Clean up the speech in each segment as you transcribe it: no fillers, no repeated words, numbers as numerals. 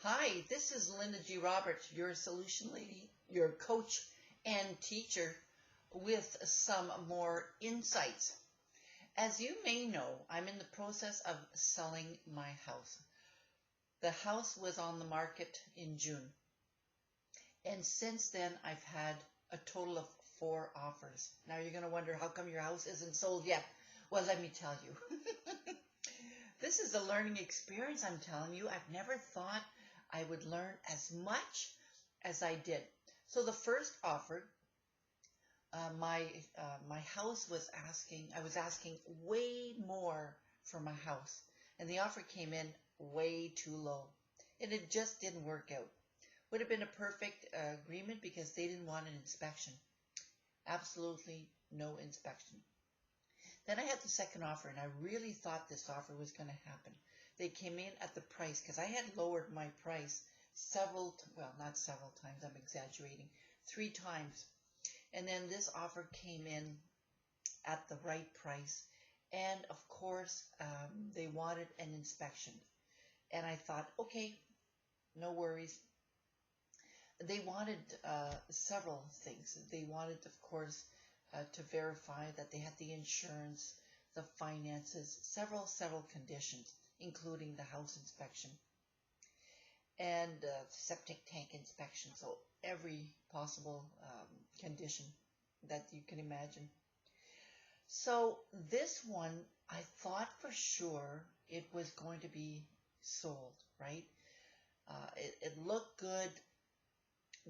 Hi, this is Linda G. Roberts, your solution lady, your coach and teacher with some more insights. As you may know, I'm in the process of selling my house. The house was on the market in June, and since then I've had a total of 4 offers. Now you're going to wonder, how come your house isn't sold yet? Well, let me tell you. This is a learning experience, I'm telling you. I've never thought I would learn as much as I did. So the first offer, my house was asking, I was asking way more for my house, and the offer came in way too low, and it just didn't work out. Would have been a perfect agreement because they didn't want an inspection. Absolutely no inspection. Then I had the second offer, and I really thought this offer was going to happen. They came in at the price, because I had lowered my price well, not several times, I'm exaggerating, 3 times. And then this offer came in at the right price, and of course, they wanted an inspection. And I thought, okay, no worries. They wanted several things. They wanted, of course, to verify that they had the insurance, the finances, several conditions, including the house inspection and septic tank inspection, so every possible condition that you can imagine. So this one, I thought for sure it was going to be sold, right? It looked good.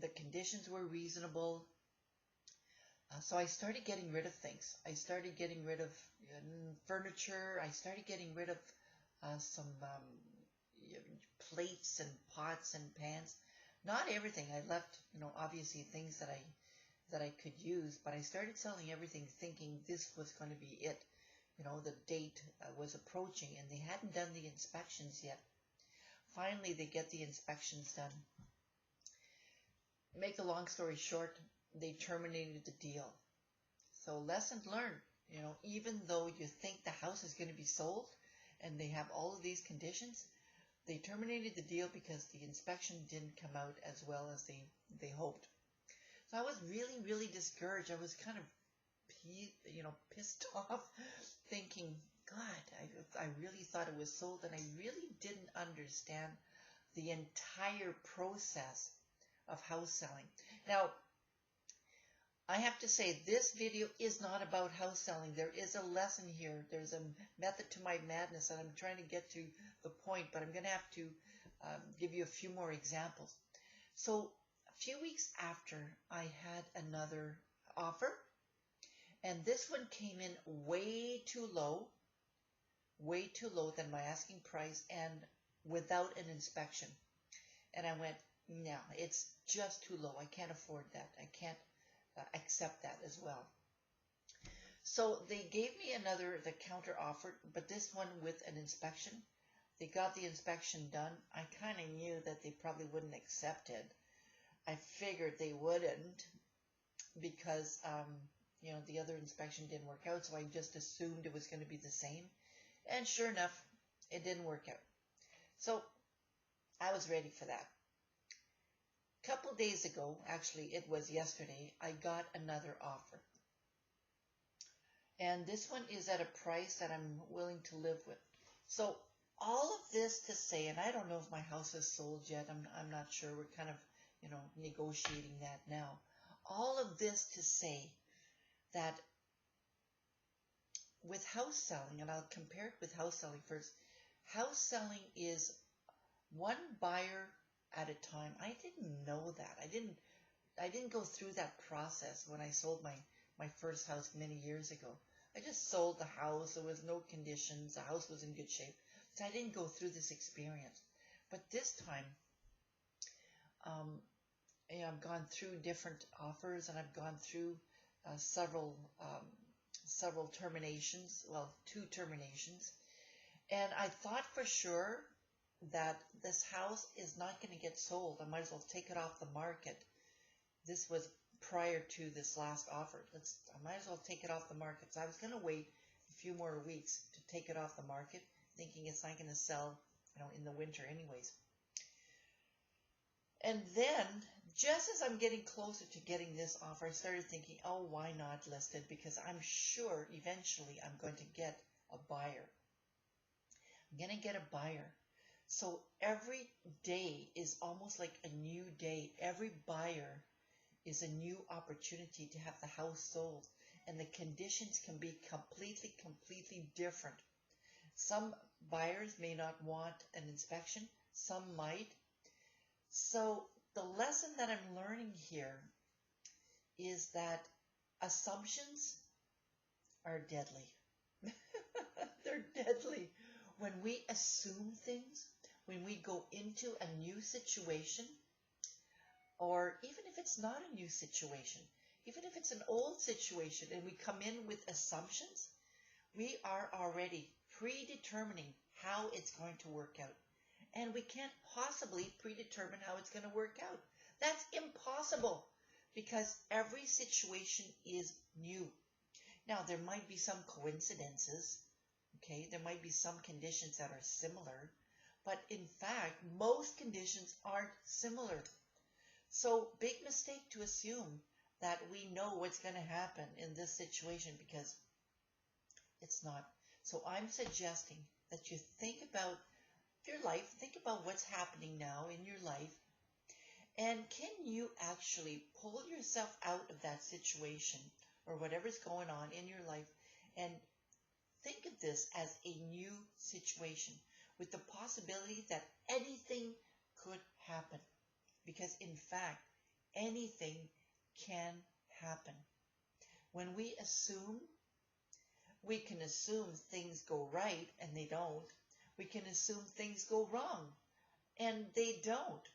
The conditions were reasonable. So I started getting rid of things. I started getting rid of furniture. I started getting rid of some plates and pots and pans. Not everything. I left, obviously things that I could use, but I started selling everything thinking this was going to be it. The date was approaching, and they hadn't done the inspections yet. Finally, they get the inspections done. Make a long story short, they terminated the deal. So lesson learned, even though you think the house is going to be sold and they have all of these conditions, they terminated the deal because the inspection didn't come out as well as they hoped. So I was really, really discouraged. I was kind of, pissed off, thinking, God, I really thought it was sold, and I really didn't understand the entire process of house selling. Now, I have to say, this video is not about house selling. There is a lesson here. There's a method to my madness, and I'm trying to get to the point, but I'm going to have to give you a few more examples. So a few weeks after, I had another offer, and this one came in way too low than my asking price, and without an inspection. And I went, no, it's just too low. I can't afford that. I can't accept that as well. So they gave me the counter offer, but this one with an inspection. They got the inspection done. I kind of knew that they probably wouldn't accept it. I figured they wouldn't because, the other inspection didn't work out, so I just assumed it was going to be the same. And sure enough, it didn't work out. So I was ready for that. A couple days ago, actually it was yesterday, I got another offer. And this one is at a price that I'm willing to live with. So all of this to say, and I don't know if my house is sold yet, I'm not sure, we're kind of, negotiating that now. All of this to say that with house selling, and I'll compare it with house selling first, house selling is one buyer at a time. I didn't know that. I didn't go through that process when I sold my first house many years ago. I just sold the house. There was no conditions. The house was in good shape. So I didn't go through this experience. But this time, I've gone through different offers, and I've gone through several terminations, well, 2 terminations. And I thought for sure that this house is not going to get sold. I might as well take it off the market. This was prior to this last offer. I might as well take it off the market. So I was going to wait a few more weeks to take it off the market, thinking it's not going to sell, in the winter anyways. And then, just as I'm getting closer to getting this offer, I started thinking, oh, why not list it? Because I'm sure eventually I'm going to get a buyer. I'm going to get a buyer. So every day is almost like a new day. Every buyer is a new opportunity to have the house sold. And the conditions can be completely different. Some buyers may not want an inspection. Some might. So the lesson that I'm learning here is that assumptions are deadly. They're deadly. When we assume things, when we go into a new situation, or even if it's not a new situation, even if it's an old situation and we come in with assumptions, we are already predetermining how it's going to work out. And we can't possibly predetermine how it's going to work out. That's impossible because every situation is new. Now, there might be some coincidences, okay? There might be some conditions that are similar, but in fact, most conditions aren't similar. So, big mistake to assume that we know what's going to happen in this situation because it's not. So, I'm suggesting that you think about your life, think about what's happening now in your life, and can you actually pull yourself out of that situation or whatever's going on in your life and think of this as a new situation with the possibility that anything could happen. Because in fact, anything can happen. When we assume, we can assume things go right and they don't. We can assume things go wrong and they don't.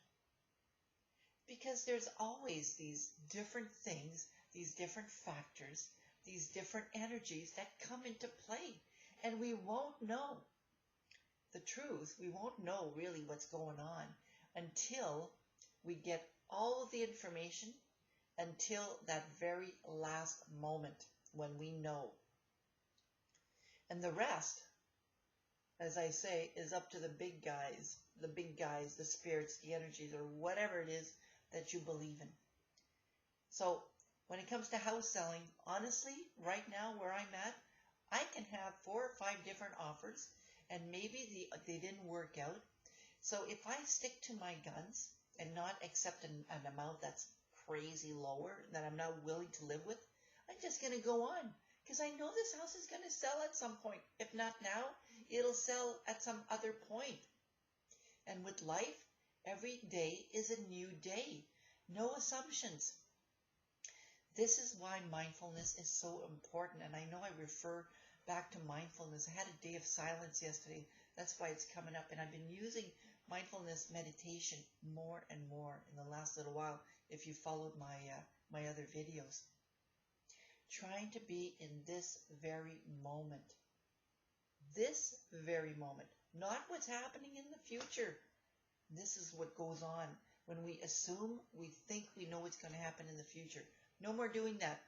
Because there's always these different things, these different factors, these different energies that come into play. And we won't know the truth. We won't know really what's going on until we get all of the information, until that very last moment when we know. And the rest, as I say, is up to the big guys, the spirits, the energies, or whatever it is that you believe in. So when it comes to house selling, honestly, right now where I'm at, I can have 4 or 5 different offers, and maybe they didn't work out. So if I stick to my guns and not accept an amount that's crazy lower, that I'm not willing to live with, I'm just going to go on. Because I know this house is going to sell at some point. If not now, it'll sell at some other point. And with life, every day is a new day. No assumptions. This is why mindfulness is so important. And I know I refer back to mindfulness. I had a day of silence yesterday. That's why it's coming up. And I've been using mindfulness meditation more and more in the last little while, if you followed my other videos. Trying to be in this very moment. This very moment. Not what's happening in the future. This is what goes on when we assume, we think we know what's going to happen in the future. No more doing that.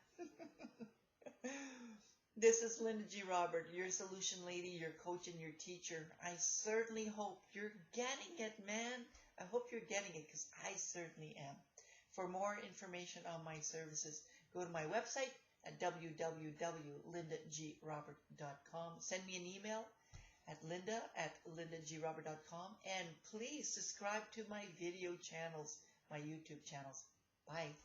This is Linda G. Robert, your solution lady, your coach, and your teacher. I certainly hope you're getting it, man. I hope you're getting it because I certainly am. For more information on my services, go to my website at www.lindagrobert.com. Send me an email at linda@lindagrobert.com. And please subscribe to my video channels, my YouTube channels. Bye.